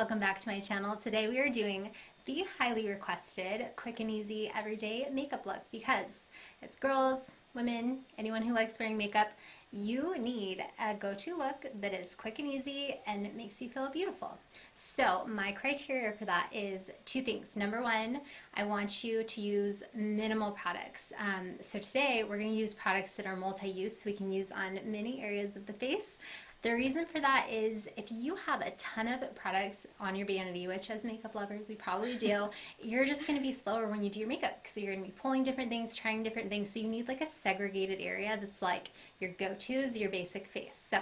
welcome back to my channel. Today we are doing the highly requested quick and easy everyday makeup look because it's girls, women, anyone who likes wearing makeup. You need a go-to look that is quick and easy and it makes you feel beautiful. So my criteria for that is two things. Number one, I want you to use minimal products. So today we're going to use products that are multi-use we can use on many areas of the face. The reason for that is if you have a ton of products on your vanity, which as makeup lovers we probably do, you're just going to be slower when you do your makeup because you're going to be pulling different things, trying different things. So you need like a segregated area that's like your go-tos, your basic face. So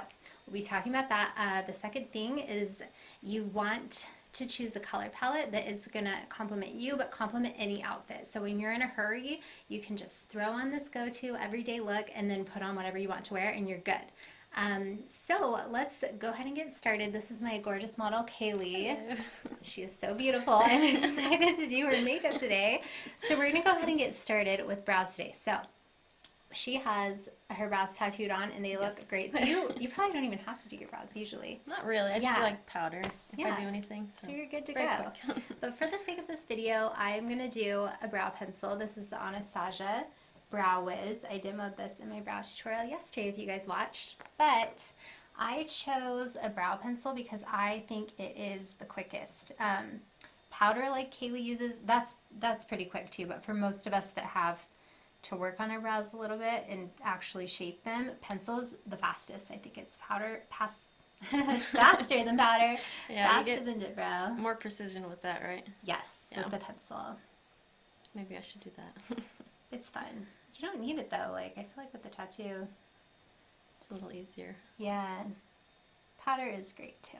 we'll be talking about that. The second thing is you want to choose a color palette that is going to complement you but complement any outfit. So when you're in a hurry, you can just throw on this go-to everyday look and then put on whatever you want to wear and you're good. So let's go ahead and get started. This is my gorgeous model, Kaylee. Hello. She is so beautiful. I'm excited to do her makeup today. So we're going to go ahead and get started with brows today. So she has her brows tattooed on and they look great. So you probably don't even have to do your brows usually. Not really. I just do like powder if I do anything. So you're good to go. But for the sake of this video, I'm going to do a brow pencil. This is the Anastasia Brow Wiz. I demoed this in my brow tutorial yesterday if you guys watched, but I chose a brow pencil because I think it is the quickest. Powder like Kaylee uses, that's pretty quick too, but for most of us that have to work on our brows a little bit and actually shape them, pencil is the fastest. I think it's powder faster than powder, faster than dip brow. More precision with that, right? Yes, with the pencil. Maybe I should do that. It's fun. You don't need it though. Like I feel like with the tattoo, it's a little easier. Yeah, powder is great too.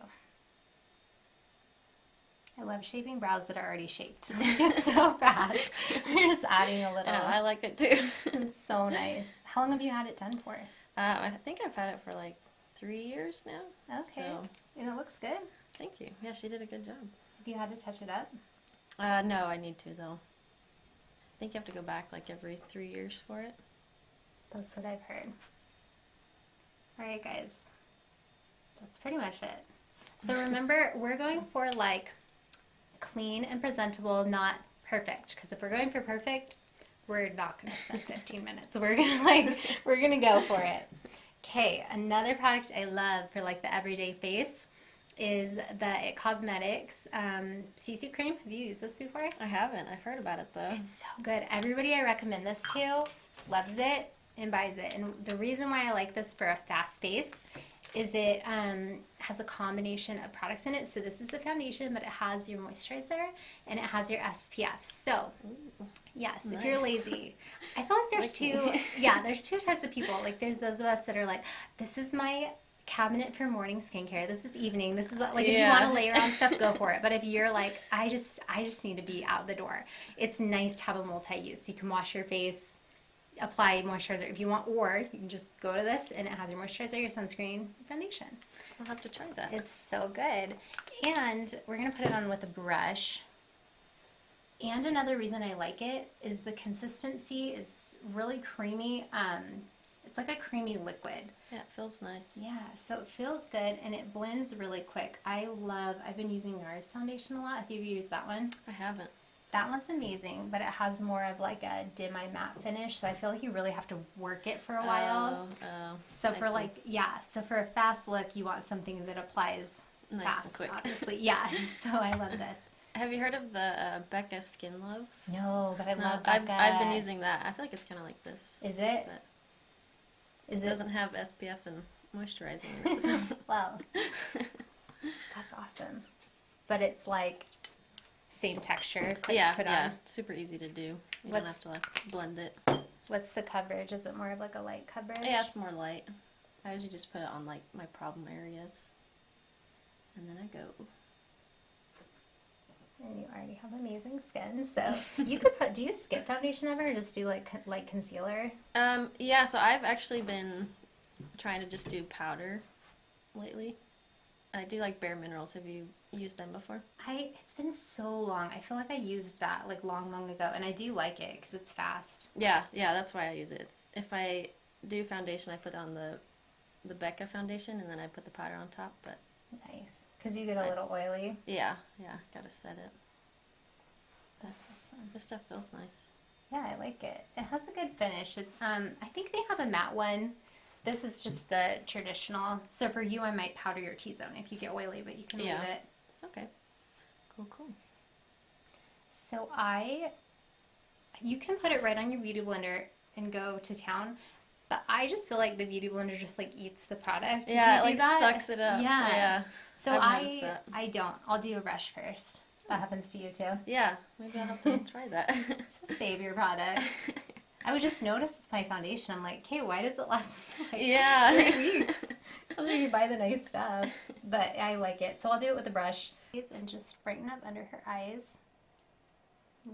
I love shaping brows that are already shaped. It's so fast. We're just adding a little. Yeah, I like it too. It's so nice. How long have you had it done for? I think I've had it for like 3 years now. Okay. So. And it looks good. Thank you. Yeah, she did a good job. Have you had to touch it up? No, I need to though. I think you have to go back like every 3 years for it. That's what I've heard. Alright guys, that's pretty much it. So remember, we're going for like clean and presentable, not perfect. Because if we're going for perfect, we're not going to spend 15 minutes. We're gonna go for it. Okay, another product I love for like the everyday face is the It Cosmetics CC cream. Have you used this before? I haven't. I've heard about it though. It's so good. Everybody I recommend this to loves it and buys it. And the reason why I like this for a fast face is it has a combination of products in it. So this is a foundation, but it has your moisturizer and it has your SPF. So yes, if you're lazy, I feel like there's there's two types of people. Like there's those of us that are like, this is my cabinet for morning skincare. This is evening. This is like if you want to layer on stuff, go for it. But if you're like, I just need to be out the door, it's nice to have a multi-use. You can wash your face, apply moisturizer if you want, or you can just go to this and it has your moisturizer, your sunscreen, foundation. I'll have to try that. It's so good. And we're gonna put it on with a brush. And another reason I like it is the consistency is really creamy. It's like a creamy liquid. Yeah, it feels nice. Yeah, so it feels good and it blends really quick. I've been using NARS foundation a lot. If you've used that one. I haven't. That one's amazing, but it has more of like a dim-eye matte finish, so I feel like you really have to work it for a while. So for so for a fast look, you want something that applies fast, and quick. Obviously. Yeah, so I love this. Have you heard of the Becca Skin Love? No, but I love Becca. I've been using that. I feel like it's kind of like this. Is it? It doesn't have SPF and moisturizing in it. So. Well, that's awesome. But it's like same texture, quick to put on. Super easy to do. You don't have to like blend it. What's the coverage? Is it more of like a light coverage? Yeah, it's more light. I usually just put it on like my problem areas, and then I go. And you already have amazing skin, so you could put. Do you skip foundation ever, or just do like concealer? Yeah. So I've actually been trying to just do powder lately. I do like Bare Minerals. Have you used them before? It's been so long. I feel like I used that like long ago, and I do like it because it's fast. Yeah, that's why I use it. If I do foundation, I put on the Becca foundation, and then I put the powder on top. But nice. Because you get a little oily. Yeah, gotta set it. That's awesome. This stuff feels nice. Yeah, I like it. It has a good finish. I think they have a matte one. This is just the traditional. So for you, I might powder your T-zone if you get oily, but you can leave it. Okay. Cool. So you can put it right on your beauty blender and go to town. But I just feel like the beauty blender just like eats the product. Yeah, it like sucks it up. Yeah. So I don't. I'll do a brush first. That happens to you too. Yeah, maybe I'll have to try that. Just save your product. I would just notice with my foundation, I'm like, okay, why does it last like 3 weeks? Especially if you buy the nice stuff. But I like it. So I'll do it with a brush. And just brighten up under her eyes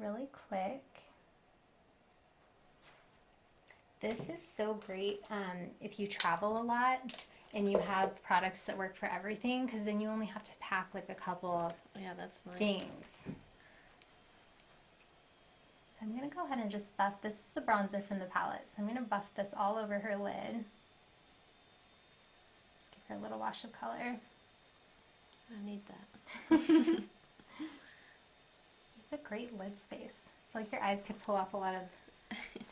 really quick. This is so great if you travel a lot and you have products that work for everything, because then you only have to pack like a couple that's nice. things. So I'm going to go ahead and just buff. This is the bronzer from the palette. So I'm going to buff this all over her lid. Just give her a little wash of color. I need that. You have a great lid space. I feel like your eyes could pull off a lot of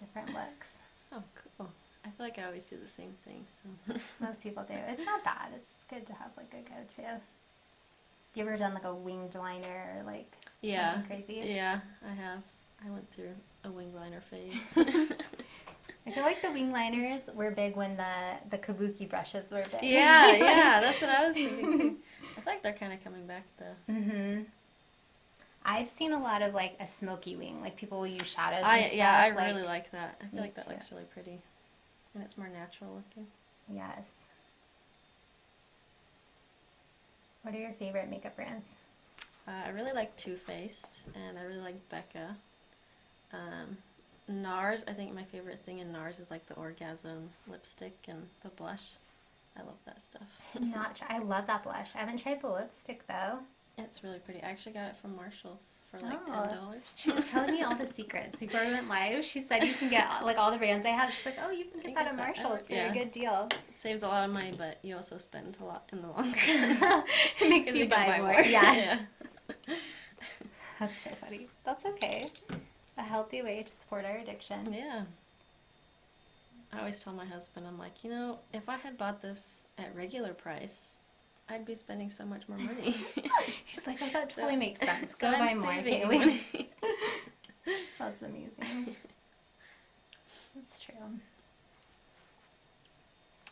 different looks. Oh, cool. I feel like I always do the same thing. So Most people do. It's not bad. It's good to have like a go-to. You ever done like a winged liner or like something crazy? Yeah, I have. I went through a wing liner phase. I feel like the wing liners were big when the kabuki brushes were big. Yeah, that's what I was thinking too. I feel like they're kind of coming back though. Mm-hmm. I've seen a lot of like a smoky wing, like people will use shadows and stuff. Yeah, I really like that. I feel like that looks really pretty. And it's more natural looking. Yes. What are your favorite makeup brands? I really like Too Faced, and I really like Becca. NARS, I think my favorite thing in NARS is like the Orgasm lipstick and the blush. I love that stuff. I love that blush. I haven't tried the lipstick though. It's really pretty. I actually got it from Marshall's for like $10. She was telling me all the secrets. Before we went live, she said you can get like all the brands I have. She's like, oh, you can get that at Marshall's for a good deal. It saves a lot of money, but you also spend a lot in the long run. It makes you buy more. Yeah. Yeah. That's so funny. That's okay. A healthy way to support our addiction. Yeah. I always tell my husband, I'm like, if I had bought this at regular price, I'd be spending so much more money. He's like, oh, that totally makes sense. So Go buy more, Kaylee. That's amazing. That's true.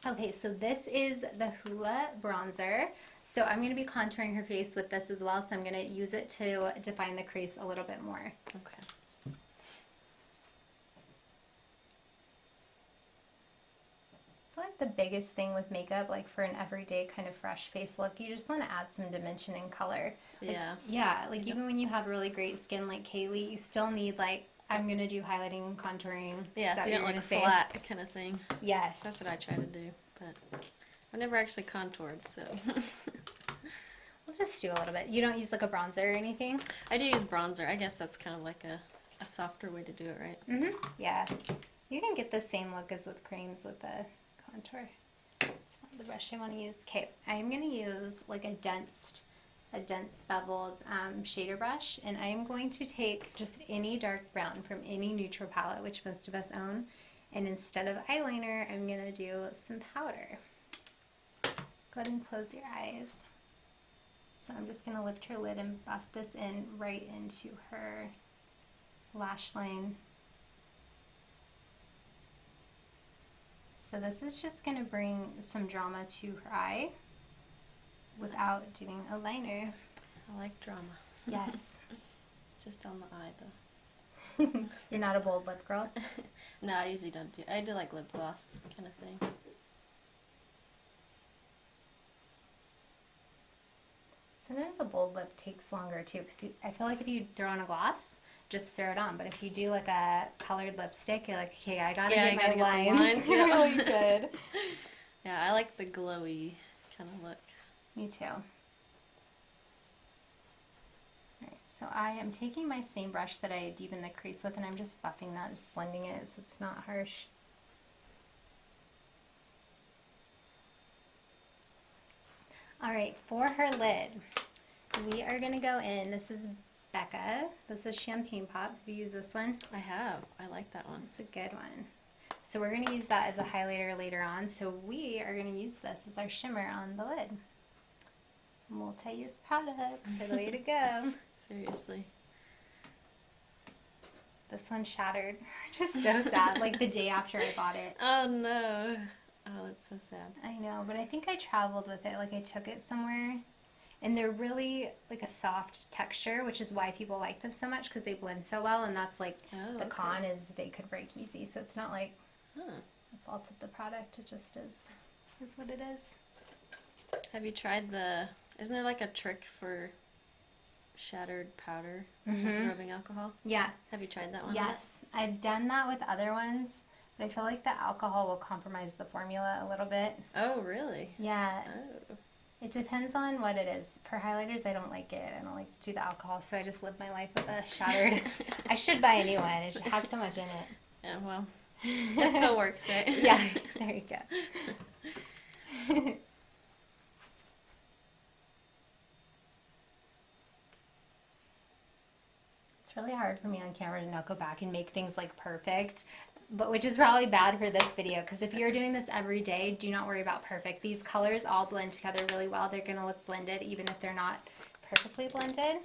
Okay, so this is the Hoola bronzer. So I'm going to be contouring her face with this as well. So I'm going to use it to define the crease a little bit more. Okay. I feel like the biggest thing with makeup, like for an everyday kind of fresh face look, you just want to add some dimension and color. Like even when you have really great skin like Kaylee, you still need like, I'm going to do highlighting and contouring. Yeah, so you don't look flat kind of thing. Yes. That's what I try to do, but I've never actually contoured, so. We'll just do a little bit. You don't use like a bronzer or anything? I do use bronzer. I guess that's kind of like a softer way to do it, right? Mm-hmm. Yeah. You can get the same look as with creams with the contour. It's not the brush I want to use. Okay, I'm going to use like a dense beveled shader brush, and I am going to take just any dark brown from any neutral palette, which most of us own, and instead of eyeliner, I'm going to do some powder. Go ahead and close your eyes. So I'm just going to lift her lid and buff this in right into her lash line. So this is just going to bring some drama to her eye without doing a liner. I like drama. Yes. Just on the eye though. You're not a bold lip girl? No, I usually don't do. I do like lip gloss kind of thing. Sometimes a bold lip takes longer too, because I feel like if you throw on a gloss, just throw it on. But if you do like a colored lipstick, you're like, okay, I gotta get my lines really good. Yeah, I like the glowy kind of look. Me too. Alright, so I am taking my same brush that I deepened the crease with, and I'm just buffing that, just blending it so it's not harsh. All right, for her lid, we are gonna go in. This is Becca. This is Champagne Pop. Have you used this one? I have. I like that one. It's a good one. So we're gonna use that as a highlighter later on. So we are gonna use this as our shimmer on the lid. Multi-use products are the way to go. Seriously. This one shattered. Just so sad. Like the day after I bought it. Oh no. Oh, that's so sad. I know, but I think I traveled with it. Like I took it somewhere. And they're really like a soft texture, which is why people like them so much because they blend so well. And that's like the con is they could break easy. So it's not like the fault of the product. It just is what it is. Have you tried isn't there like a trick for shattered powder with rubbing alcohol? Yeah. Have you tried that one? Yes. I've done that with other ones, but I feel like the alcohol will compromise the formula a little bit. Oh, really? Yeah. Oh. It depends on what it is. For highlighters, I don't like it. I don't like to do the alcohol, so I just live my life with a shattered. I should buy a new one. It has so much in it. Yeah, well, it still works, right? Yeah, there you go. It's really hard for me on camera to not go back and make things like perfect, but which is probably bad for this video because if you're doing this every day, do not worry about perfect. These colors all blend together really well. They're going to look blended even if they're not perfectly blended.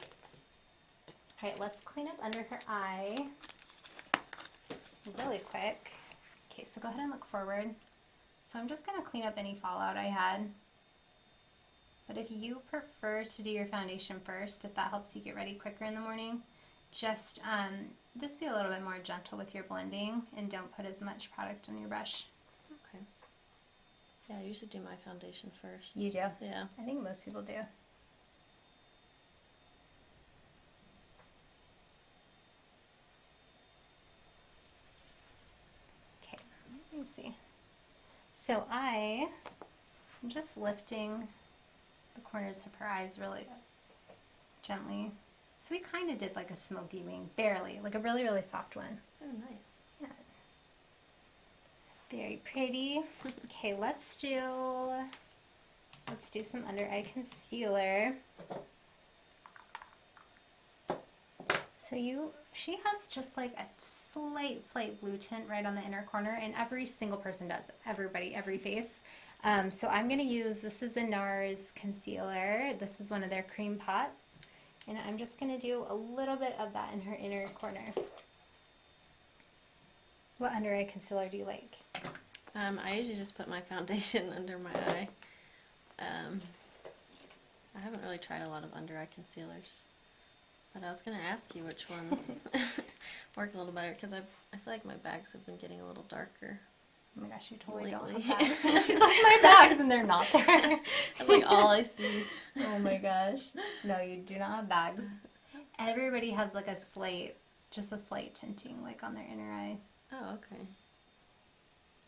All right, let's clean up under her eye really quick. Okay, so go ahead and look forward. So I'm just going to clean up any fallout I had. But if you prefer to do your foundation first, if that helps you get ready quicker in the morning, just be a little bit more gentle with your blending and don't put as much product on your brush. Okay. Yeah, I usually do my foundation first. You do? Yeah. I think most people do. Okay, let me see. So I'm just lifting the corners of her eyes really gently. So we kind of did like a smoky wing, barely, like a really, really soft one. Oh, nice. Yeah. Very pretty. Okay, let's do some under eye concealer. So she has just like a slight blue tint right on the inner corner, and every single person does. Everybody, every face. So I'm going to use, this is a NARS concealer. This is one of their cream pots. And I'm just going to do a little bit of that in her inner corner. What under eye concealer do you like? I usually just put my foundation under my eye. I haven't really tried a lot of under eye concealers. But I was going to ask you which ones work a little better because I feel like my bags have been getting a little darker. Oh my gosh, you totally lately. don't have bags. She's like, my bags, and they're not there. That's like all I see. Oh my gosh. No, you do not have bags. Everybody has like just a slight tinting like on their inner eye. Oh, okay.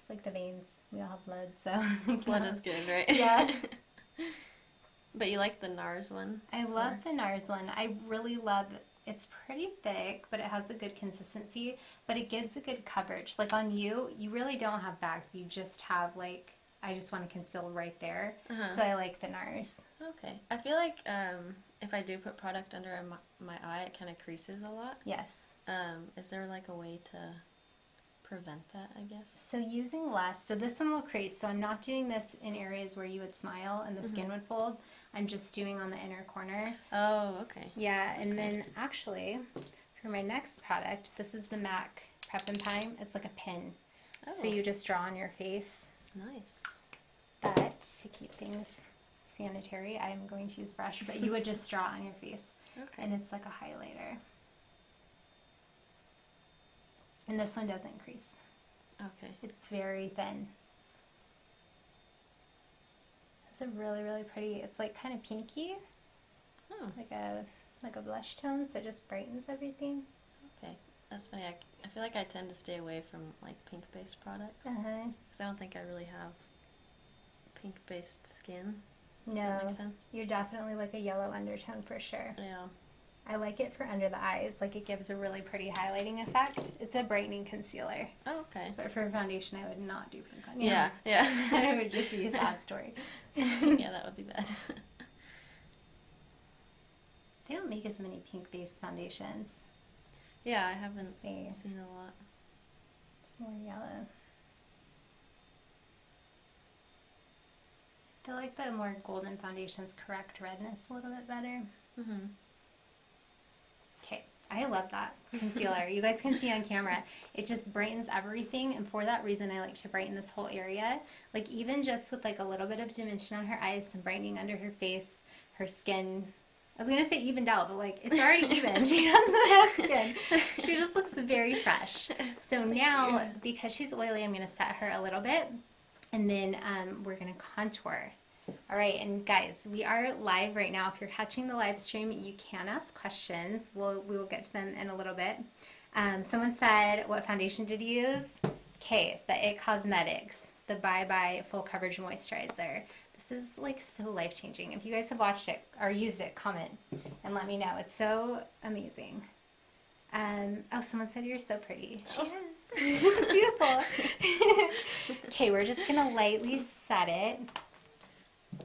It's like the veins. We all have blood, so. Blood is good, right? Yeah. But you like the NARS one? I love the NARS one. I really love it. It's pretty thick, but it has a good consistency, but it gives a good coverage. Like on you really don't have bags. You just have like, I just want to conceal right there. So I like the NARS. Okay. I feel like if I do put product under my eye, it kind of creases a lot. Yes. Is there like a way to prevent that, I guess? So using less, so this one will crease. So I'm not doing this in areas where you would smile and the skin would fold. I'm just doing on the inner corner. Oh, okay. Yeah, and then actually, for my next product, this is the MAC Prep and Prime. It's like a pin. Oh. So you just draw on your face. Nice. But to keep things sanitary, I'm going to use brush, but you would just draw on your face. Okay. And it's like a highlighter. And this one doesn't crease. Okay. It's very thin. It's a really, really pretty, it's like kind of pinky. Oh. Like a blush tone, so it just brightens everything. Okay. That's funny. I feel like I tend to stay away from like pink-based products. Because I don't think I really have pink-based skin. No. That makes sense. You're definitely like a yellow undertone for sure. Yeah. I like it for under the eyes. Like, it gives a really pretty highlighting effect. It's a brightening concealer. Oh, okay. But for foundation, I would not do pink on you. Yeah, yeah. It would just be a sad story. Yeah, that would be bad. They don't make as many pink-based foundations. Yeah, I haven't See. seen a lot. It's more yellow. I feel like the more golden foundations correct redness a little bit better. Mm-hmm. Okay, I love that concealer. You guys can see on camera, it just brightens everything, and for that reason I like to brighten this whole area. Like, even just with like a little bit of dimension on her eyes, some brightening under her face, her skin. I was gonna say evened out, but like, it's already even. She has the best skin. She just looks very fresh. So now, because she's oily, I'm gonna set her a little bit, and then we're gonna contour. All right, and guys, we are live right now. If you're catching the live stream, you can ask questions. We will get to them in a little bit. Someone said, what foundation did you use? Okay, the It Cosmetics, the Bye Bye Full Coverage Moisturizer. This is like so life-changing. If you guys have watched it or used it, comment and let me know. It's so amazing. Oh, someone said you're so pretty. She is. She's beautiful. Okay, we're just gonna lightly set it.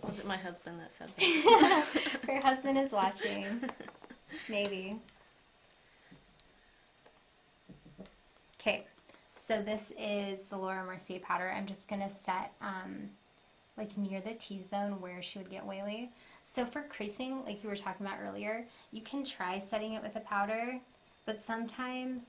Was it my husband that said that? Her husband is watching. Maybe. Okay, so this is the Laura Mercier powder. I'm just gonna set like near the T-zone where she would get oily. So for creasing, like you were talking about earlier, you can try setting it with a powder, but sometimes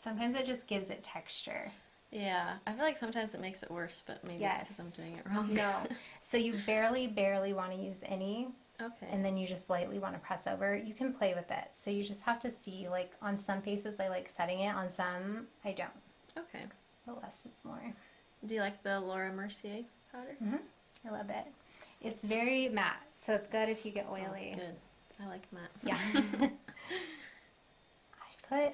it just gives it texture. Yeah, I feel like sometimes it makes it worse, but maybe it's because I'm doing it wrong. No, so you barely want to use any. Okay. And then you just lightly want to press over. You can play with it. So you just have to see, like on some faces I like setting it, on some I don't. Okay. The less is more. Do you like the Laura Mercier powder? Mm-hmm. I love it. It's very matte, so it's good if you get oily. Oh, good. I like matte. Yeah. I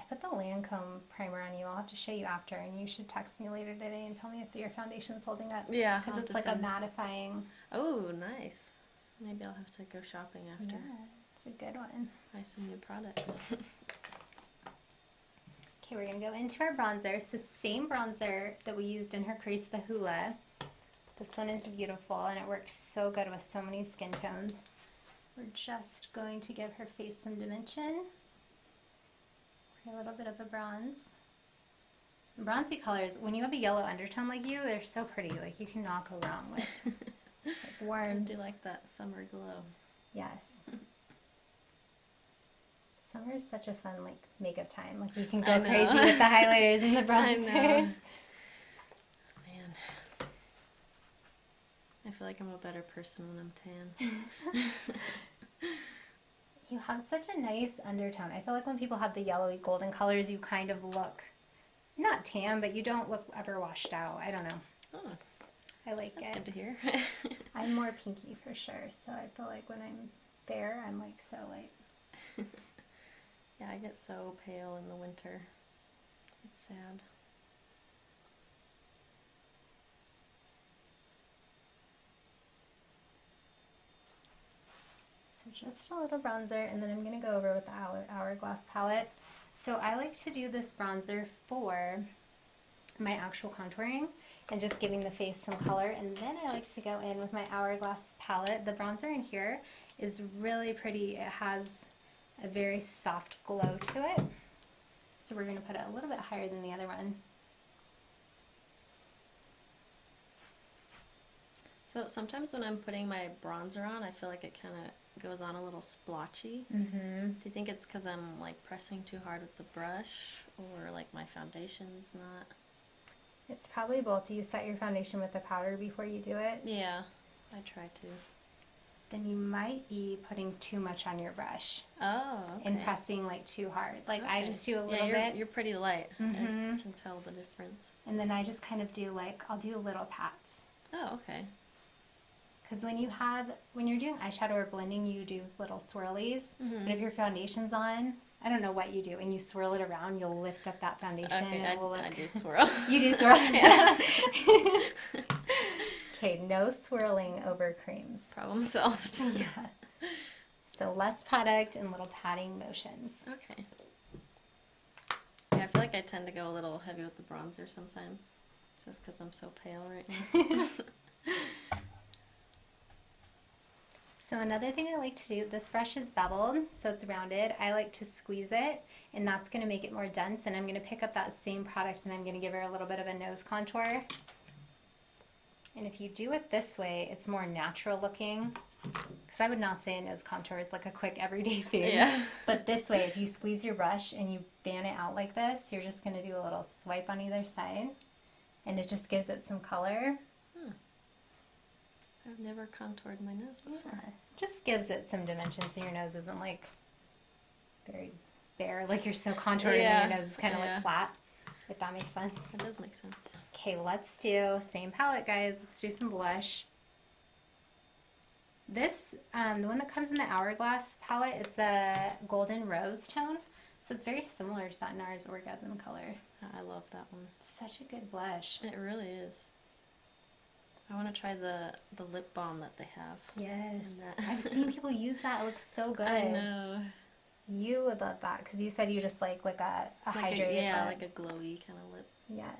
put the Lancome primer on you. I'll have to show you after, and you should text me later today and tell me if your foundation's holding up. Yeah. Because it's like a mattifying. Oh, nice. Maybe I'll have to go shopping after. Yeah, it's a good one. Buy some new products. Okay, we're gonna go into our bronzer. It's the same bronzer that we used in her crease, the Hula. This one is beautiful, and it works so good with so many skin tones. We're just going to give her face some dimension. A little bit of a bronze. Bronzy colors, when you have a yellow undertone like you, they're so pretty. Like, you cannot go wrong with like worms. I do like that summer glow. Yes. Summer is such a fun like makeup time. Like, you can go crazy with the highlighters and the bronzers. Man, I feel like I'm a better person when I'm tan. You have such a nice undertone. I feel like when people have the yellowy golden colors, you kind of look not tan, but you don't look ever washed out. I don't know. Oh, I like that's it. good to hear. I'm more pinky for sure, so I feel like when I'm fair, I'm like so light. Yeah, I get so pale in the winter. It's sad. So just a little bronzer, and then I'm going to go over with the Hourglass palette. So I like to do this bronzer for my actual contouring and just giving the face some color, and then I like to go in with my Hourglass palette. The bronzer in here is really pretty. It has a very soft glow to it. So we're going to put it a little bit higher than the other one. So sometimes when I'm putting my bronzer on, I feel like it kind of goes on a little splotchy. Mm-hmm. Do you think it's because I'm like pressing too hard with the brush, or like my foundation's not? It's probably both. Do you set your foundation with the powder before you do it? Yeah, I try to. Then you might be putting too much on your brush. Oh, okay. And pressing like too hard. Like Okay. I just do a little Yeah, bit. you're pretty light. Mhm. I can tell the difference. And then I just kind of do like, I'll do little pats. Oh, okay. Because when you're doing eyeshadow or blending, you do little swirlies. Mhm. But if your foundation's on, I don't know what you do, and you swirl it around, you'll lift up that foundation. Okay, and it will I look... do swirl. You do swirl? Yeah. Okay, no swirling over creams. Problem solved. Yeah. So less product and little patting motions. Okay. Yeah, I feel like I tend to go a little heavy with the bronzer sometimes, just because I'm so pale right now. So another thing I like to do, this brush is beveled, so it's rounded. I like to squeeze it, and that's going to make it more dense. And I'm going to pick up that same product, and I'm going to give her a little bit of a nose contour. And if you do it this way, it's more natural looking. Because I would not say a nose contour is like a quick everyday thing. Yeah. But this way, if you squeeze your brush and you fan it out like this, you're just going to do a little swipe on either side. And it just gives it some color. I've never contoured my nose before. Yeah. Just gives it some dimension so your nose isn't like very bare, like you're so contoured and your nose is kind of like flat, if that makes sense. It does make sense. Okay, let's do same palette, guys. Let's do some blush. This, the one that comes in the Hourglass palette, it's a golden rose tone. So it's very similar to that NARS Orgasm color. I love that one. Such a good blush. It really is. I want to try the lip balm that they have. Yes. I've seen people use that. It looks so good. I know. You would love that because you said you just like a hydrated lip. Like a glowy kind of lip. Yes.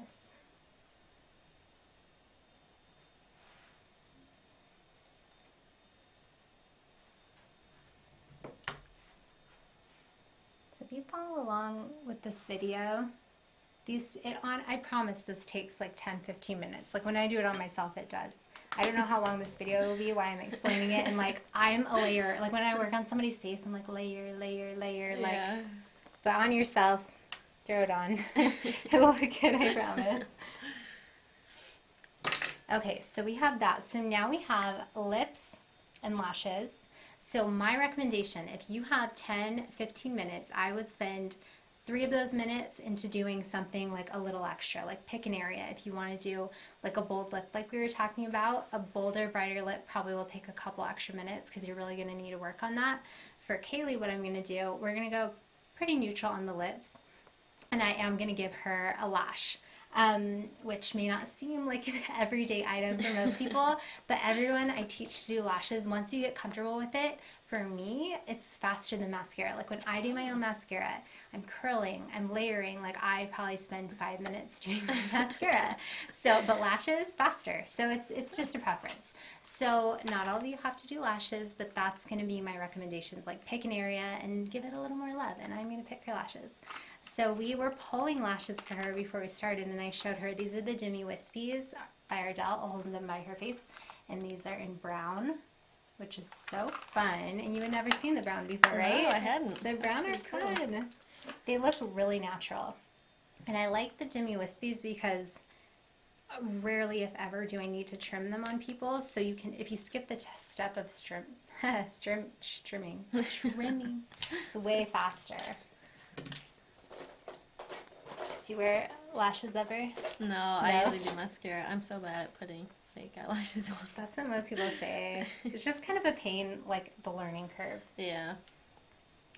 So if you follow along with this video, I promise this takes like 10-15 minutes. Like when I do it on myself, it does. I don't know how long this video will be, why I'm explaining it, and like I'm a layer. Like when I work on somebody's face, I'm like layer, layer, layer, like. But on yourself, throw it on. It'll look good, I promise. Okay, so we have that. So now we have lips and lashes. So my recommendation, if you have 10-15 minutes, I would spend 3 of those minutes into doing something like a little extra, like pick an area. If you want to do like a bold lip like we were talking about, a bolder, brighter lip probably will take a couple extra minutes because you're really going to need to work on that. For Kaylee, what I'm going to do, we're going to go pretty neutral on the lips, and I am going to give her a lash. Which may not seem like an everyday item for most people, but everyone I teach to do lashes, once you get comfortable with it, for me, it's faster than mascara. Like when I do my own mascara, I'm curling, I'm layering, like I probably spend 5 minutes doing my mascara. So, but lashes, faster. So it's just a preference. So not all of you have to do lashes, but that's going to be my recommendations. Like pick an area and give it a little more love, and I'm going to pick her lashes. So we were pulling lashes for her before we started, and I showed her these are the Dimmy Wispies by Ardell. I'll hold them by her face. And these are in brown, which is so fun. And you had never seen the brown before, right? No, I hadn't. The brown are fun. Cool. They look really natural. And I like the Dimmy Wispies because rarely, if ever, do I need to trim them on people. So you can, if you skip the step of trimming, it's way faster. Do you wear lashes ever? No, I usually do mascara. I'm so bad at putting fake eyelashes on. That's what most people say. It's just kind of a pain, like the learning curve. Yeah.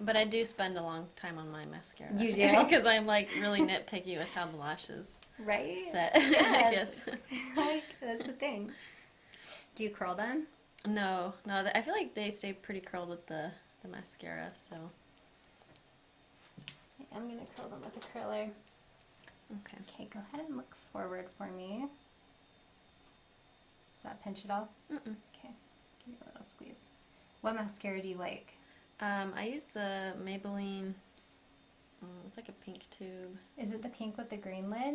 But I do spend a long time on my mascara. You do? Because I'm like really nitpicky with how the lashes set. Yes. I guess. Like, that's the thing. Do you curl them? No. I feel like they stay pretty curled with the mascara, so. I'm going to curl them with a curler. Okay. Okay, go ahead and look forward for me. Does that pinch at all? Mm-mm. Okay, give you a little squeeze. What mascara do you like? I use the Maybelline, it's like a pink tube. Is it the pink with the green lid?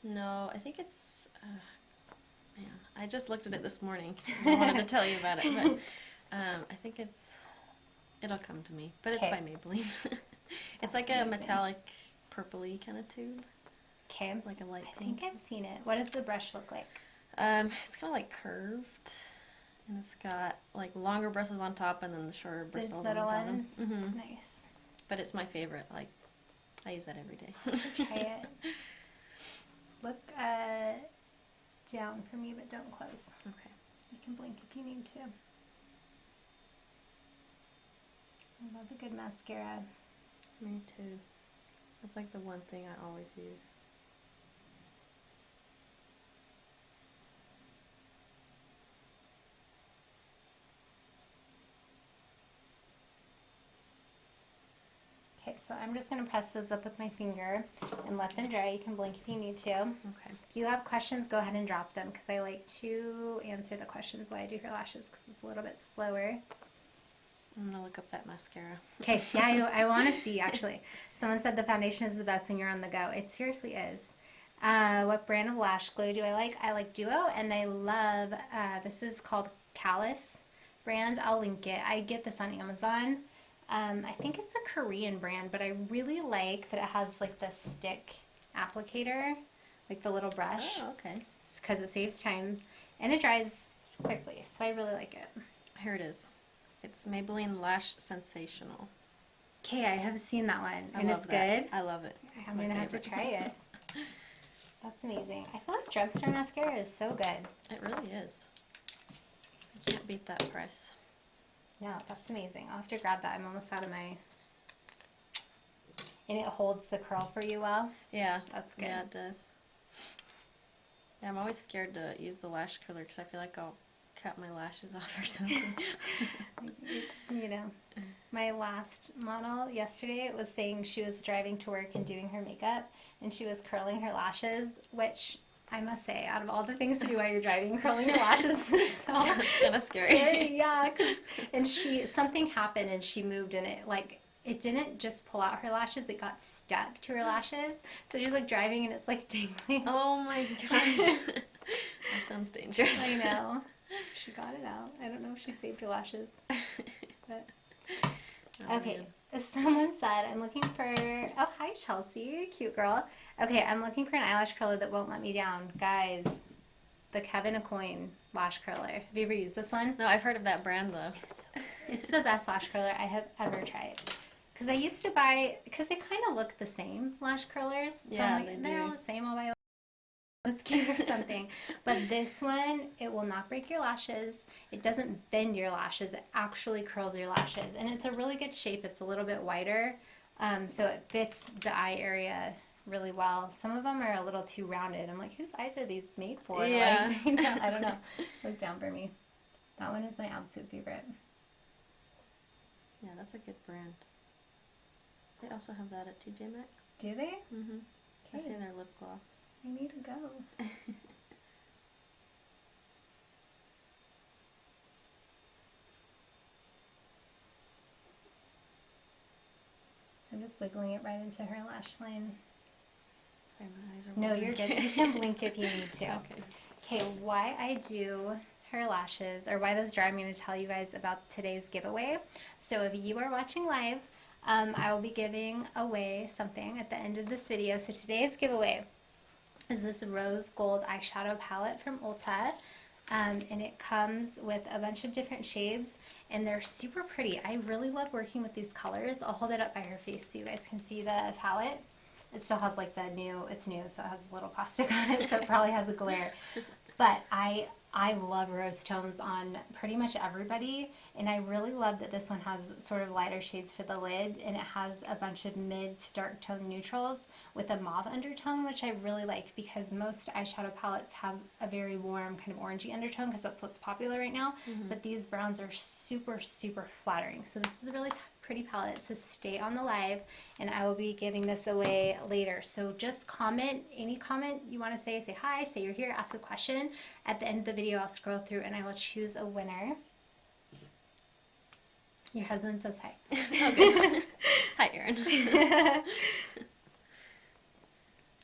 No, I think it's, man, I just looked at it this morning. I wanted to tell you about it, but I think it'll come to me, but it's by Maybelline. It's like a metallic purpley kind of tube. Okay. Like a light I pink. think I've seen it. What does the brush look like? It's kind of like curved, and it's got like longer bristles on top and then the shorter bristles on the bottom. Mm-hmm. Nice. But it's my favorite. Like, I use that every day. Try it. Look down for me, but don't close. Okay. You can blink if you need to. I love a good mascara. Me too. That's like the one thing I always use. so I'm just going to press those up with my finger and let them dry. You can blink if you need to. Okay. If you have questions, go ahead and drop them because I like to answer the questions while I do her lashes because it's a little bit slower. I'm going to look up that mascara. Okay, yeah, I want to see actually. Someone said the foundation is the best when you're on the go. It seriously is. What brand of lash glue do I like? I like Duo, and I love, this is called Callus brand. I'll link it. I get this on Amazon. I think it's a Korean brand, but I really like that it has like the stick applicator, like the little brush. Oh, okay. Because it saves time, and it dries quickly, so I really like it. Here it is. It's Maybelline Lash Sensational. Okay, I have seen that one, I and love it's that. good. I love it. It's I'm my gonna have to favorite. try it. That's amazing. I feel like drugstore mascara is so good. It really is. You can't beat that price. No, that's amazing. I'll have to grab that. I'm almost out of my... And it holds the curl for you well. Yeah. That's good. Yeah, it does. Yeah, I'm always scared to use the lash curler because I feel like I'll cut my lashes off or something. You know, my last model yesterday was saying she was driving to work and doing her makeup, and she was curling her lashes, which I must say, out of all the things to do while you're driving, curling your lashes is so kind of scary. Yeah, and something happened and she moved and it didn't just pull out her lashes, it got stuck to her lashes. So she's like driving and it's like dangling. Oh my gosh. That sounds dangerous. I know. She got it out. I don't know if she saved her lashes. But Oh, okay. man. Someone said, I'm looking for... Oh, hi, Chelsea. Cute girl. Okay, I'm looking for an eyelash curler that won't let me down. Guys, the Kevin Aucoin lash curler. Have you ever used this one? No, I've heard of that brand though. It's the best lash curler I have ever tried. Because I used to buy... Because they kind of look the same, lash curlers. So Yeah, I'm like, they they're do. all the same. I'll buy let's get or something. But this one, it will not break your lashes. It doesn't bend your lashes. It actually curls your lashes. And it's a really good shape. It's a little bit wider. So it fits the eye area really well. Some of them are a little too rounded. I'm like, whose eyes are these made for? Yeah. Like, I don't know. Look down for me. That one is my absolute favorite. Yeah, that's a good brand. They also have that at TJ Maxx. Do they? Mm-hmm. I've Okay. seen their lip gloss. I need to go. So I'm just wiggling it right into her lash line. Sorry, my eyes are No, watering. you're good. You can blink if you need to. Okay. Okay, why I do her lashes, or why those dry, I'm going to tell you guys about today's giveaway. So if you are watching live, I will be giving away something at the end of this video. So today's giveaway is this rose gold eyeshadow palette from Ulta. And it comes with a bunch of different shades, and they're super pretty. I really love working with these colors. I'll hold it up by her face so you guys can see the palette. It still has like it's new, so it has a little plastic on it, so it probably has a glare. But I love rose tones on pretty much everybody, and I really love that this one has sort of lighter shades for the lid, and it has a bunch of mid to dark tone neutrals with a mauve undertone, which I really like because most eyeshadow palettes have a very warm kind of orangey undertone because that's what's popular right now. Mm-hmm. But these browns are super, super flattering. So this is a really pretty palette, so stay on the live and I will be giving this away later. So just comment, any comment you want to say hi, say you're here, ask a question. At the end of the video I'll scroll through and I will choose a winner. Your husband says hi. Okay. Hi, Erin.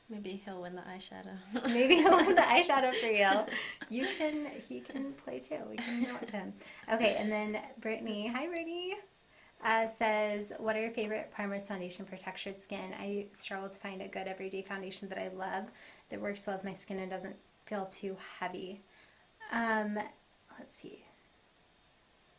Maybe he'll win the eyeshadow. Maybe he'll win the eyeshadow for you. He can play too. We can hang out with him. Okay, and then Brittany, hi Brittany. Says, what are your favorite primers foundation for textured skin? I struggle to find a good everyday foundation that I love, that works well with my skin and doesn't feel too heavy. Let's see.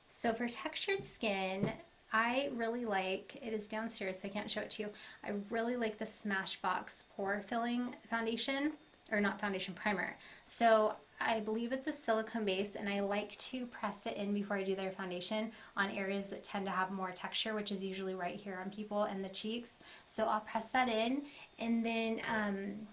So for textured skin, I really like, it is downstairs so I can't show it to you, I really like the Smashbox Pore Filling Foundation, or not foundation, primer. So I believe it's a silicone base, and I like to press it in before I do their foundation on areas that tend to have more texture, which is usually right here on people and the cheeks. So I'll press that in, and then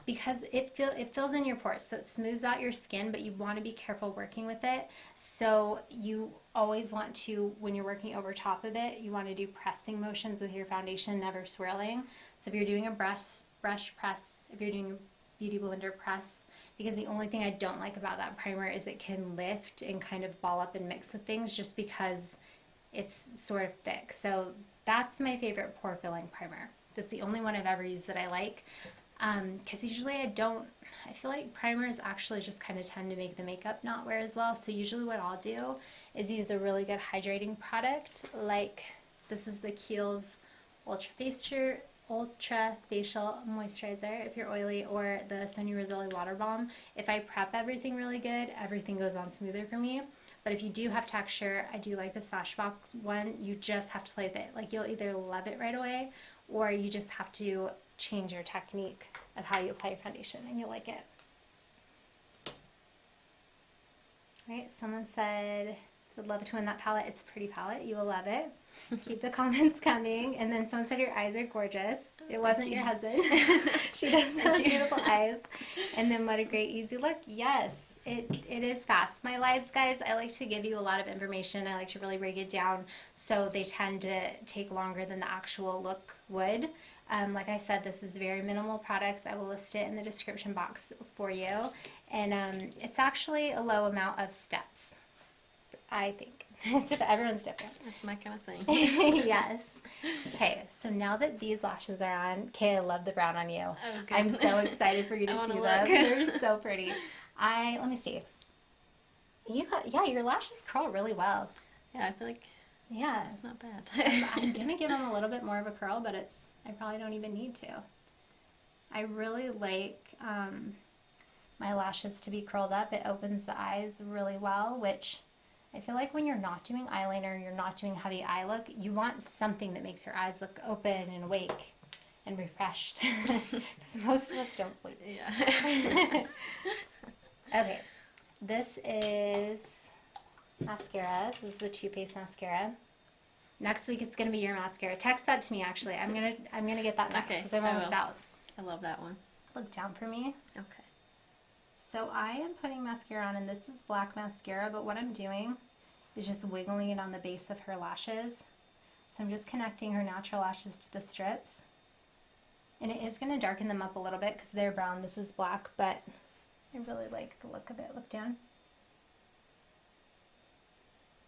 because it fills in your pores, so it smooths out your skin, but you want to be careful working with it. So you always want to, when you're working over top of it, you want to do pressing motions with your foundation, never swirling. So if you're doing a brush press, if you're doing a beauty blender press, because the only thing I don't like about that primer is it can lift and kind of ball up and mix with things just because it's sort of thick. So that's my favorite pore filling primer. That's the only one I've ever used that I like. Because usually I feel like primers actually just kind of tend to make the makeup not wear as well. So usually what I'll do is use a really good hydrating product, like this is the Kiehl's Ultra Facial Moisturizer if you're oily, or the Sonia Rizzoli Water Balm. If I prep everything really good, everything goes on smoother for me. But if you do have texture, I do like this Smashbox one. You just have to play with it. Like, you'll either love it right away, or you just have to change your technique of how you apply your foundation and you'll like it. Right, someone said, would love to win that palette. It's a pretty palette. You will love it. Keep the comments coming. And then someone said your eyes are gorgeous. It wasn't your husband. She does have beautiful eyes. And then what a great easy look. Yes, it is fast. My lives, guys, I like to give you a lot of information. I like to really break it down, so they tend to take longer than the actual look would. Like I said, this is very minimal products. I will list it in the description box for you. And it's actually a low amount of steps, I think. Everyone's different. That's my kind of thing. Yes. Okay, so now that these lashes are on, okay, I love the brown on you. Oh, good. I'm so excited for you to see them. They're so pretty. Let me see. Your lashes curl really well. Yeah, I feel like it's not bad. I'm going to give them a little bit more of a curl, but I probably don't even need to. I really like my lashes to be curled up. It opens the eyes really well, which I feel like when you're not doing eyeliner, you're not doing heavy eye look, you want something that makes your eyes look open and awake and refreshed. Because most of us don't sleep. Yeah. Okay, this is mascara. This is the Too Faced mascara. Next week it's gonna be your mascara. Text that to me. Actually, I'm gonna get that next because I'm almost out. I love that one. Look down for me. Okay. So I am putting mascara on, and this is black mascara. But what I'm doing is just wiggling it on the base of her lashes. So I'm just connecting her natural lashes to the strips, and it is gonna darken them up a little bit because they're brown. This is black, but I really like the look of it. Look down.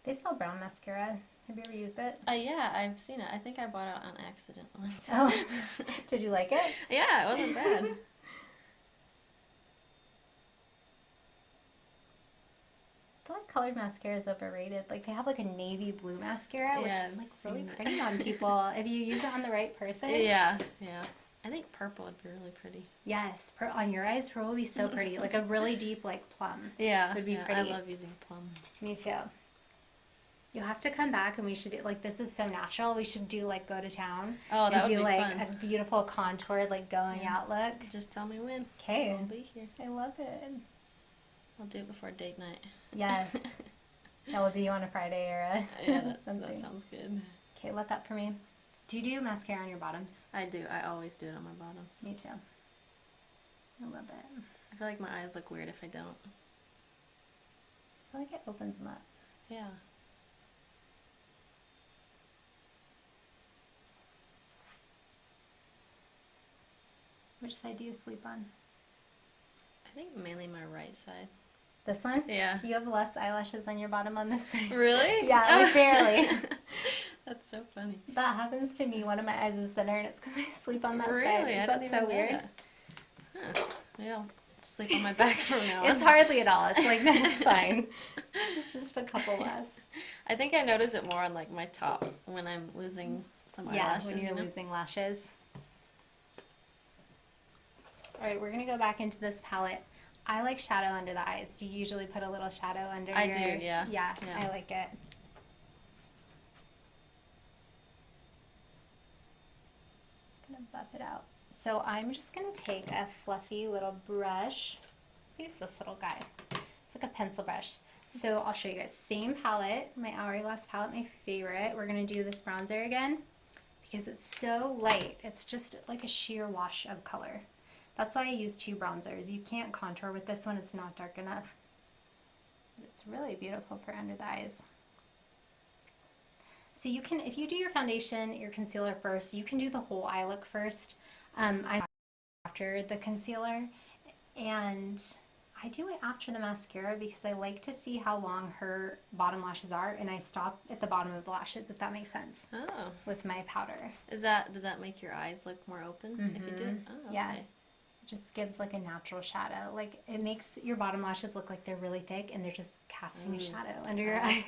They sell brown mascara. Have you ever used it? Yeah, I've seen it. I think I bought it on accident once. Oh, did you like it? Yeah, it wasn't bad. I feel like colored mascara is overrated. Like, they have like a navy blue mascara, which is like really pretty on people if you use it on the right person. Yeah. I think purple would be really pretty. Yes, on your eyes, purple would be so pretty. Like a really deep, like plum. Yeah, would be pretty. I love using plum. Me too. You'll have to come back and we should do, like, this is so natural. We should do like go to town and do like fun. a beautiful contoured like going out look. Just tell me when. Okay. I'll be here. I love it. I'll do it before date night. Yes. Yeah, we'll do you on a Friday or something. That sounds good. Okay, look up for me. Do you do mascara on your bottoms? I do. I always do it on my bottoms. Me too. I love it. I feel like my eyes look weird if I don't. I feel like it opens them up. Yeah. Which side do you sleep on? I think mainly my right side. This one? Yeah. You have less eyelashes on your bottom on this side. Really? Yeah, like barely. That's so funny. That happens to me. One of my eyes is thinner, and it's because I sleep on that side. Really? Is that so weird? That. Huh. Maybe I'll sleep on my back from now on. It's hardly at all. It's like, that's fine. It's just a couple less. I think I notice it more on like my top when I'm losing some eyelashes. Yeah, when you're losing lashes. All right, we're going to go back into this palette. I like shadow under the eyes. Do you usually put a little shadow under I do, yeah. Yeah, I like it. Just going to buff it out. So I'm just going to take a fluffy little brush. Let's use this little guy. It's like a pencil brush. So I'll show you guys. Same palette, my Hourglass palette, my favorite. We're going to do this bronzer again because it's so light. It's just like a sheer wash of color. That's why I use two bronzers. You can't contour with this one. It's not dark enough. But it's really beautiful for under the eyes. So you can, if you do your foundation, your concealer first, you can do the whole eye look first. I after the concealer, and I do it after the mascara because I like to see how long her bottom lashes are, and I stop at the bottom of the lashes, if that makes sense. Oh. With my powder. Does that make your eyes look more open if you do it? Oh, okay. Yeah. It just gives like a natural shadow. Like it makes your bottom lashes look like they're really thick and they're just casting a shadow under your eyes.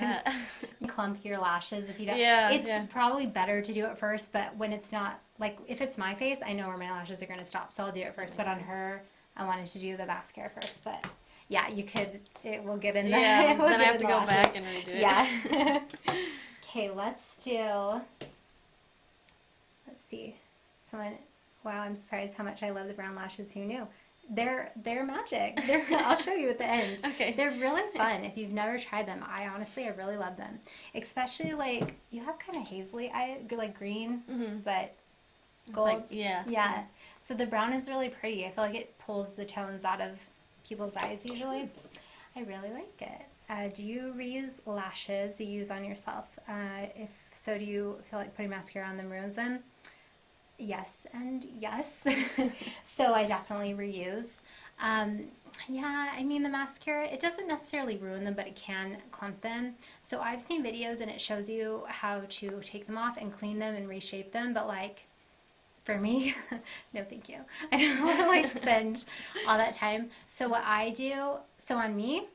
Clump your lashes if you don't. Yeah. It's probably better to do it first, but when it's not, like if it's my face, I know where my lashes are going to stop, so I'll do it first. But on her, I wanted to do the mascara first, but yeah, you could, it will get in there. Yeah, then I have to go back and redo it. Yeah. Okay, let's see. Someone, wow, I'm surprised how much I love the brown lashes. Who knew? They're magic. I'll show you at the end. Okay. They're really fun. If you've never tried them, I really love them. Especially like, you have kind of hazily eye, like green, but gold. Like, yeah. Yeah. So the brown is really pretty. I feel like it pulls the tones out of people's eyes usually. I really like it. Do you reuse lashes you use on yourself? If so, do you feel like putting mascara on them ruins them? Yes and yes. So I definitely reuse. Yeah, I mean the mascara, it doesn't necessarily ruin them, but it can clump them. So I've seen videos and it shows you how to take them off and clean them and reshape them, but like, for me, no thank you. I don't want to like spend all that time. So what I do, so on me,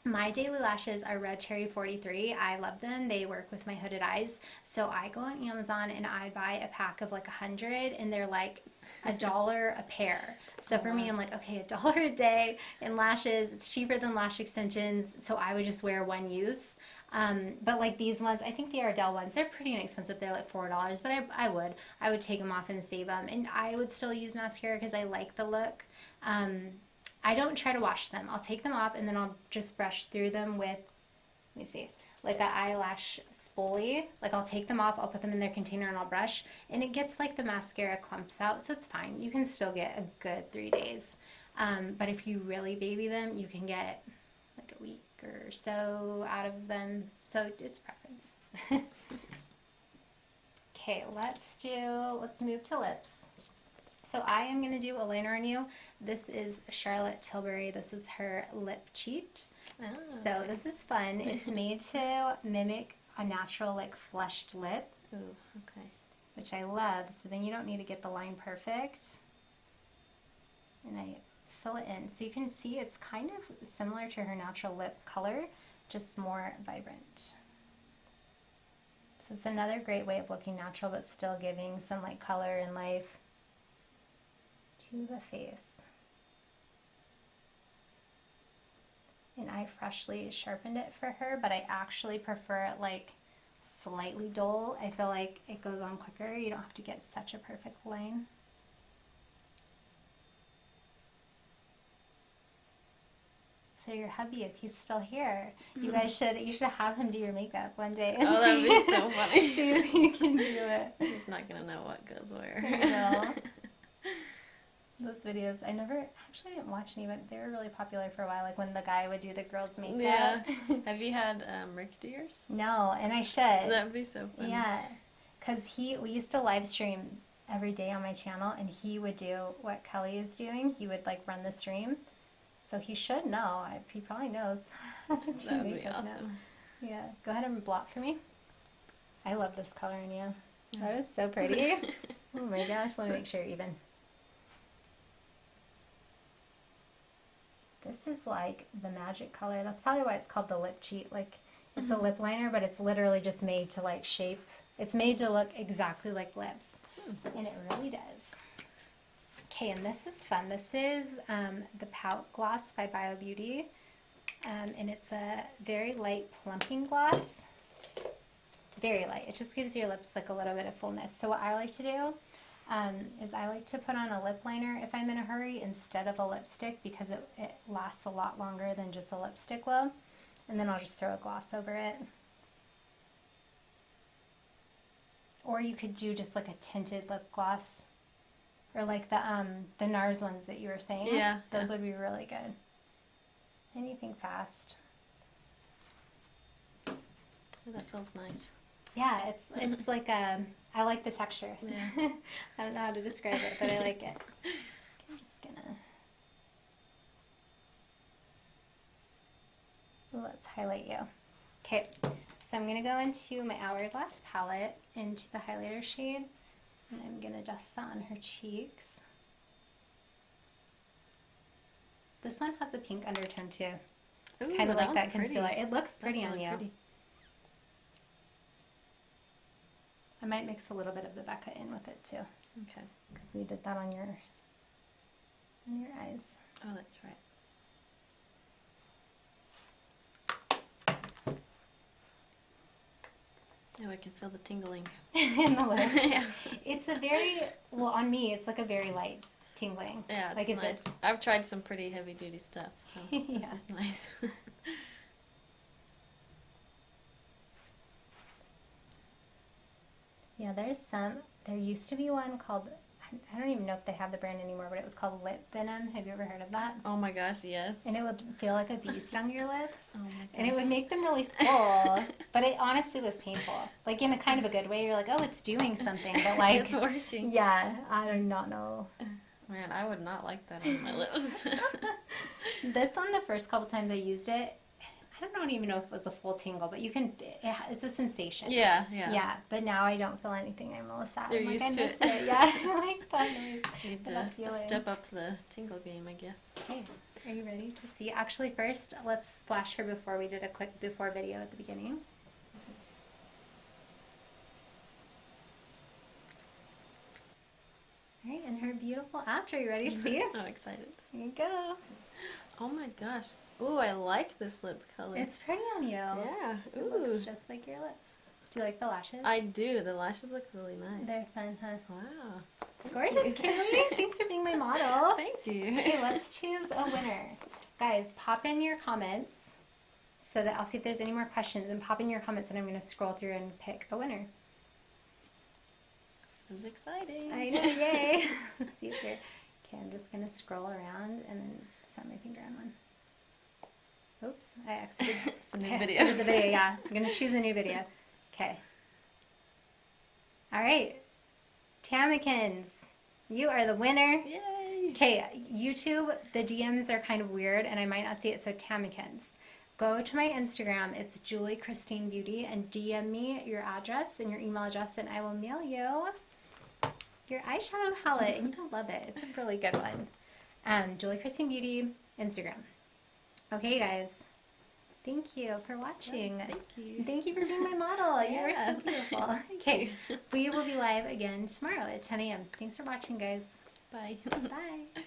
my daily lashes are Red Cherry 43. I love them. They work with my hooded eyes. So I go on Amazon and I buy a pack of like 100 and they're like $1 a pair. So for me, I'm like, okay, $1 a day in lashes. It's cheaper than lash extensions. So I would just wear one use. But like these ones, I think the Ardell ones, they're pretty inexpensive. They're like $4, but I would take them off and save them. And I would still use mascara because I like the look. I don't try to wash them. I'll take them off and then I'll just brush through them with, let me see, like an eyelash spoolie. Like I'll take them off, I'll put them in their container and I'll brush, and it gets like the mascara clumps out, so it's fine. You can still get a good 3 days. But if you really baby them, you can get like a week or so out of them, so it's preference. Okay, let's move to lips. So I am going to do a liner on you. This is Charlotte Tilbury. This is her lip cheat. Oh, so okay. This is fun. It's made to mimic a natural like flushed lip. Ooh, okay. Which I love. So then you don't need to get the line perfect. And I fill it in. So you can see it's kind of similar to her natural lip color, just more vibrant. So it's another great way of looking natural but still giving some like color and life to the face. And I freshly sharpened it for her, but I actually prefer it like slightly dull. I feel like it goes on quicker. You don't have to get such a perfect line. So your hubby, if he's still here, you should have him do your makeup one day. And that'd be so funny. See if he can do it. He's not gonna know what goes where. I know. Those videos, I never actually didn't watch any, but they were really popular for a while. Like when the guy would do the girl's makeup. Yeah. Have you had Rick do yours? No, and I should. That'd be so fun. Yeah, because we used to live stream every day on my channel, and he would do what Kelly is doing. He would like run the stream, so he should know. He probably knows. That would be awesome. Now. Yeah, go ahead and blot for me. I love this color in you. That is so pretty. Oh my gosh, let me make sure even. This is like the magic color. That's probably why it's called the lip cheat. Like it's a lip liner, but it's literally just made to like shape. It's made to look exactly like lips. And it really does. Okay, and this is fun. This is the Pout Gloss by Bio Beauty. And it's a very light plumping gloss. Very light. It just gives your lips like a little bit of fullness. So what I like to do is I like to put on a lip liner if I'm in a hurry instead of a lipstick, because it lasts a lot longer than just a lipstick will. And then I'll just throw a gloss over it. Or you could do just like a tinted lip gloss, or like the NARS ones that you were saying. Yeah. Those would be really good. Anything fast. Oh, that feels nice. Yeah, it's like I like the texture. Yeah. I don't know how to describe it, but I like it. I'm just gonna let's highlight you. Okay, so I'm gonna go into my Hourglass palette into the highlighter shade, and I'm gonna dust that on her cheeks. This one has a pink undertone too. Ooh, Kind of like that pretty. concealer. It looks pretty That's on really you. pretty. I might mix a little bit of the Becca in with it too, Okay. because we did that on your eyes. Oh, that's right. Oh, I can feel the tingling. In the lip. Yeah. It's a very, well, on me, it's like a very light tingling. Yeah, it's like, is nice. it? I've tried some pretty heavy duty stuff, so this Yeah. is nice. Yeah, there used to be one called, I don't even know if they have the brand anymore, but it was called Lip Venom. Have you ever heard of that? Oh my gosh, yes. And it would feel like a bee stung your lips. Oh my gosh. And it would make them really full, but it honestly was painful. Like in a kind of a good way. You're like, oh, it's doing something, but like, it's working. yeah, I do not know. Man, I would not like that on my lips. This one, the first couple times I used it, I don't even know if it was a full tingle, but it's a sensation. Yeah. Yeah, but now I don't feel anything. I'm all sad. You're I'm like, used I to miss it. it. Yeah, I like that noise. Need That to feeling. step up the tingle game, I guess. Okay, are you ready to see? Actually, first, let's flash her before. We did a quick before video at the beginning. All right, and her beautiful after. You ready to see it? I'm excited. Here you go. Oh my gosh. Ooh, I like this lip color. It's pretty on you. Yeah. It Ooh. looks just like your lips. Do you like the lashes? I do. The lashes look really nice. They're fun, huh? Wow. Gorgeous, Kaylee. Thanks for being my model. Thank you. Okay, let's choose a winner. Guys, pop in your comments so that I'll see if there's any more questions, and pop in your comments and I'm going to scroll through and pick a winner. This is exciting. I know, yay. Let's see if you're... Okay, I'm just going to scroll around and then set my finger on one. Oops, I exited. It's a new I video. exited the video, yeah. I'm going to choose a new video. Okay. All right. Tamikins, you are the winner. Yay. Okay, YouTube, the DMs are kind of weird and I might not see it, so Tamikins. Go to my Instagram, it's juliechristinebeauty, and DM me your address and your email address and I will mail you your eyeshadow palette and you'll love it. It's a really good one. Julie Christine Beauty, Instagram. Okay, guys. Thank you for watching. Thank you. Thank you for being my model. You are Yeah. so beautiful. Okay, we will be live again tomorrow at 10 a.m. Thanks for watching, guys. Bye. Bye.